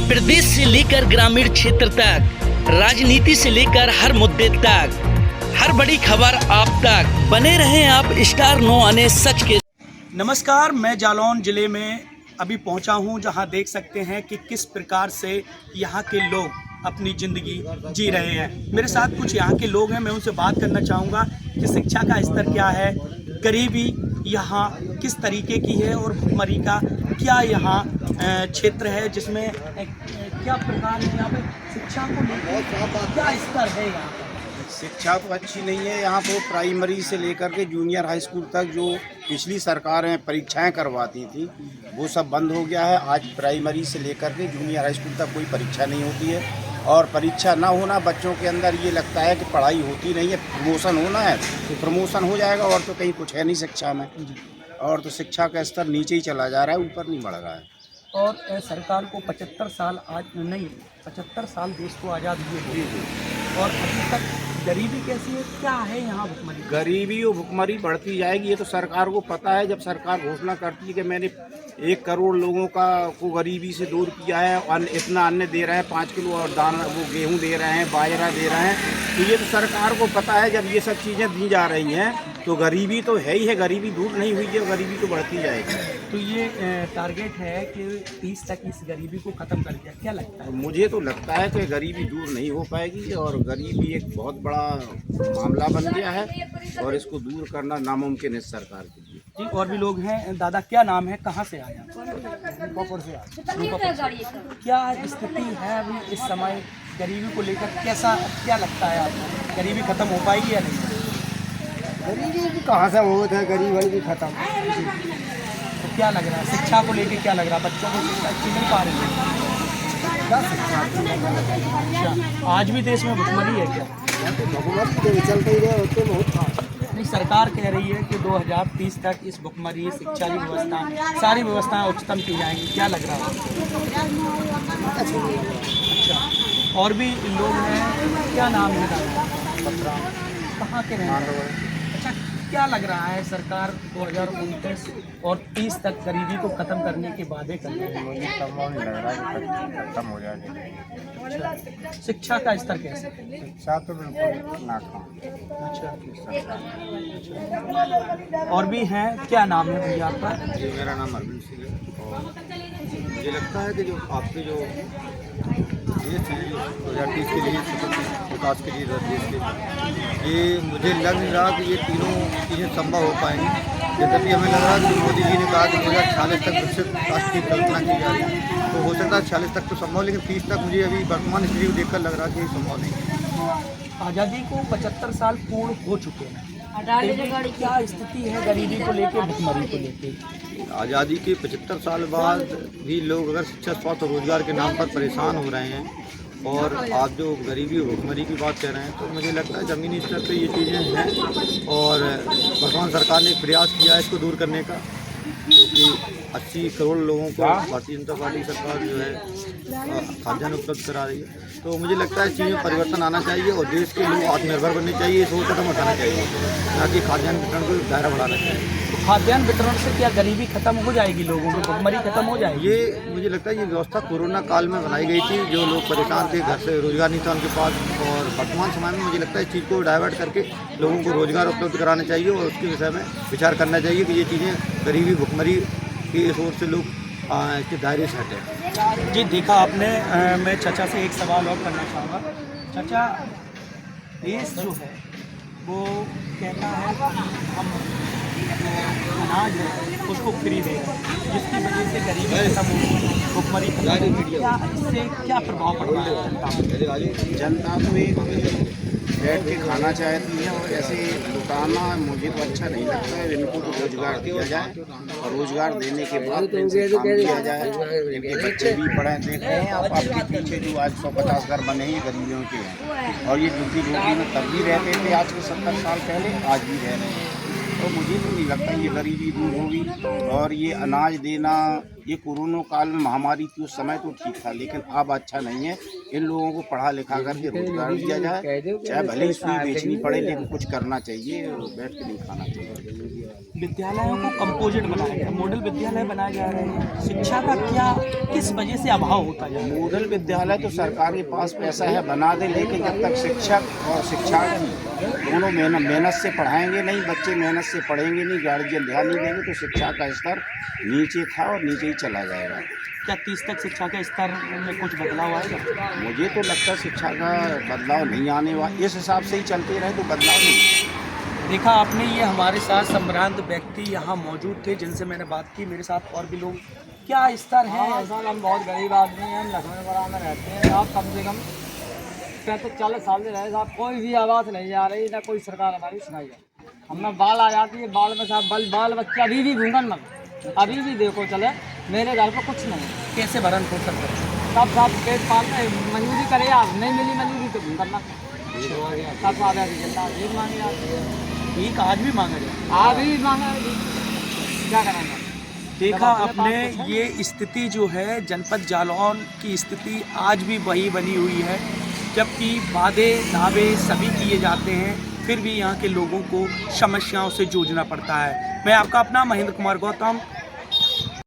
प्रदेश से लेकर ग्रामीण क्षेत्र तक, राजनीति से लेकर हर मुद्दे तक, हर बड़ी खबर आप तक। बने रहें आप स्टार 9 आने सच के। नमस्कार, मैं जालौन ज़िले में अभी पहुंचा हूं, जहां देख सकते हैं कि किस प्रकार से यहां के लोग अपनी ज़िंदगी जी रहे हैं। मेरे साथ कुछ यहां के लोग हैं, मैं उनसे बात करना चाहूँगा कि शिक्षा का स्तर क्या है, गरीबी यहाँ किस तरीके की है और भुखमरी का क्या यहाँ क्षेत्र है, जिसमें क्या प्रकार है यहाँ पे शिक्षा को लेकर क्या स्तर है यहाँ पर। शिक्षा तो अच्छी नहीं है यहाँ पर। प्राइमरी से लेकर के जूनियर हाई स्कूल तक जो पिछली सरकारें परीक्षाएं करवाती थी वो सब बंद हो गया है। आज प्राइमरी से लेकर के जूनियर हाई स्कूल तक कोई परीक्षा नहीं होती है, और परीक्षा ना होना बच्चों के अंदर ये लगता है कि पढ़ाई होती नहीं है, प्रमोशन होना है तो प्रमोशन हो जाएगा, और तो कहीं कुछ है नहीं शिक्षा में। और तो शिक्षा का स्तर नीचे ही चला जा रहा है, ऊपर नहीं बढ़ रहा है। और सरकार को 75 साल आज नहीं 75 साल देश को आज़ाद हुए और अभी तक गरीबी कैसी है, क्या है यहाँ भुखमरी। गरीबी और भुखमरी बढ़ती जाएगी, ये तो सरकार को पता है। जब सरकार घोषणा करती है कि मैंने 1 करोड़ लोगों को गरीबी से दूर किया है, और इतना अन्न दे रहे हैं, 5 किलो और दाना वो गेहूं दे रहे हैं, बाजरा दे रहे हैं, तो ये तो सरकार को पता है। जब ये सब चीज़ें दी जा रही हैं तो गरीबी तो है ही है, गरीबी दूर नहीं हुई है, गरीबी तो बढ़ती जाएगी। तो ये टारगेट है कि 30 तक इस गरीबी को ख़त्म कर दिया, क्या लगता है। मुझे तो लगता है कि गरीबी दूर नहीं हो पाएगी, और गरीबी एक बहुत बड़ा मामला बन गया है, और इसको दूर करना नामुमकिन है सरकार के लिए। जी, और भी लोग हैं। दादा, क्या नाम है, कहाँ से आए आप। क्या स्थिति है अभी इस समय गरीबी को लेकर, कैसा क्या लगता है आपको, गरीबी खत्म हो पाएगी या नहीं। गरीबी की कहाँ से होता है, गरीबी भी खत्म। तो क्या लग रहा है शिक्षा को लेकर, क्या लग रहा है बच्चों को शिक्षा अच्छी मिल पा रही है। अच्छा, आज भी देश में भुखमरी है क्या। चलते ही रहे तो बहुत नहीं, सरकार कह रही है कि 2030 तक इस भुखमरी, शिक्षा की व्यवस्था, सारी व्यवस्थाएं उच्चतम की जाएंगी, क्या लग रहा है। अच्छा, और भी लोग हैं, क्या नाम है दादा, कहाँ के रहने वाले। अच्छा, क्या लग रहा है सरकार 2029 और 30 तक गरीबी को खत्म करने के वादे कर रही है। मुझे संभव नहीं लग रहा है कि खत्म हो जाएगी। अच्छा, शिक्षा का स्तर कैसे। शिक्षा तो बिल्कुल नाकाम। अच्छा, और भी हैं, क्या नाम है भैया आपका। जी, मेरा नाम अरविंद सिंह है, और मुझे लगता है कि जो आपके जो देश है 2030 के लिए विकास के लिए देश के, ये मुझे लग नहीं रहा कि ये तीनों चीज़ें संभव हो पाएंगी। जैसे कि हमें लग रहा है कि मोदी जी ने कहा कि 2046 तक विकसित राष्ट्र की कल्पना की जा रही है, तो हो सकता है 46 तक तो संभव, लेकिन 30 तक मुझे अभी वर्तमान स्थिति को देखकर लग रहा है कि ये संभव नहीं है। आज़ादी को 75 साल पूर्ण हो चुके हैं, क्या स्थिति है गरीबी को लेकर, भुखमरी को लेकर। आज़ादी के 75 साल बाद भी लोग अगर शिक्षा, स्वास्थ्य और रोजगार के नाम पर परेशान हो रहे हैं, और आप जो गरीबी और भुखमरी की बात कर रहे हैं, तो मुझे लगता है ज़मीनी स्तर पर ये चीज़ें हैं, और वर्तमान सरकार ने एक प्रयास किया है इसको दूर करने का, क्योंकि 80 करोड़ लोगों को भारतीय जनता पार्टी सरकार जो है खाद्यान्न उपलब्ध करा रही है। तो मुझे लगता है चीज़ों में परिवर्तन आना चाहिए, और देश के लोग आत्मनिर्भर बनने चाहिए, सोच कदम उठाना चाहिए, ना कि खाद्यान्न वितरण को दायरा बढ़ाना चाहिए। खाद्यान्न वितरण से क्या गरीबी खत्म हो जाएगी, लोगों की भुखमरी खत्म हो जाएगी। ये मुझे लगता है ये व्यवस्था कोरोना काल में बनाई गई थी, जो लोग परेशान थे, घर से रोजगार नहीं था उनके पास, और वर्तमान समय में मुझे लगता है इस चीज़ को डाइवर्ट करके लोगों को रोजगार उपलब्ध कराना चाहिए, और उसके विषय में विचार करना चाहिए कि ये चीज़ें गरीबी भुखमरी की ओर से लोग इसके दायरे से हटें। जी, देखा आपने। मैं चाचा से एक सवाल और करना चाहूँगा। चाचा, देश जो है वो कहता है कि हम अनाज है उसको फ्री दे रहे हैं, जिसकी वजह से गरीबी खत्म होगी, भुखमरी खत्म होगी। क्या इससे क्या प्रभाव पड़ता है जनता तो एक बैठ के खाना चाहती है, और ऐसे लुटाना मुझे तो अच्छा नहीं लगता है। इनको तो रोजगार दिया जाए, और रोजगार देने के बाद इनसे काम किया जाए, इनके बच्चे भी पढ़ें। देखें आप, आपके पीछे जो आज 150 घर बने हैं, गरीबियों के हैं, और ये झुग्गी झोंपड़ी में तब भी रहते थे आज के 70 साल पहले, आज भी रह रहे हैं। तो मुझे तो नहीं लगता ये गरीबी दूर होगी। और ये अनाज देना, ये कोरोना काल में महामारी थी उस समय तो ठीक था, लेकिन अब अच्छा नहीं है। इन लोगों को पढ़ा लिखा करके रोजगार दिया जाए, चाहे भले ही सुई बेचनी पड़े, लेकिन कुछ करना चाहिए, बैठ के नहीं खाना चाहिए। विद्यालयों को कंपोजिट बनाया गया, मॉडल विद्यालय बनाए जा रहे हैं, शिक्षा का क्या किस वजह से अभाव होता जा रहा है? मॉडल विद्यालय तो सरकार के पास पैसा है बना दे, लेकिन जब तक शिक्षक और शिक्षार्थी दोनों मेहनत से पढ़ाएंगे नहीं, बच्चे मेहनत से पढ़ेंगे नहीं, गार्जियन ध्यान नहीं देंगे, तो शिक्षा का स्तर नीचे था और नीचे ही चला जाएगा। क्या 30 तक शिक्षा के स्तर में कुछ बदलाव आएगा? मुझे तो लगता है शिक्षा का बदलाव नहीं आने वाला, इस हिसाब से ही चलते रहे तो बदलाव नहीं। देखा आपने, ये हमारे साथ संभ्रांत व्यक्ति यहाँ मौजूद थे जिनसे मैंने बात की। मेरे साथ और भी लोग, क्या स्तर है? सर हम बहुत गरीब आदमी हैं, हम लक्ष्मणपुरा में रहते हैं साहब, कम से कम 35-40 साल से रहे साहब, कोई भी आवाज़ नहीं आ रही, ना कोई सरकार हमारी सुनाई है। हमें बाल आ जाती है, बाल में साहब बाल बच्चे अभी भी घूंघन में, अभी भी देखो चले, मेरे घर पर कुछ नहीं। कैसे भरण पोषण करते हैं? सब साहब पेट पाल में मजदूरी करे यार, नहीं मिली मजदूरी तो घूंघन में सब आ गया, एक मांगे जाती है, एक आज भी मांगा जाए, आज भी मांगा है, क्या करेंगे? देखा आपने, ये स्थिति जो है जनपद जालौन की स्थिति आज भी वही बनी हुई है, जबकि वादे दावे सभी किए जाते हैं, फिर भी यहाँ के लोगों को समस्याओं से जूझना पड़ता है। मैं आपका अपना महेंद्र कुमार गौतम,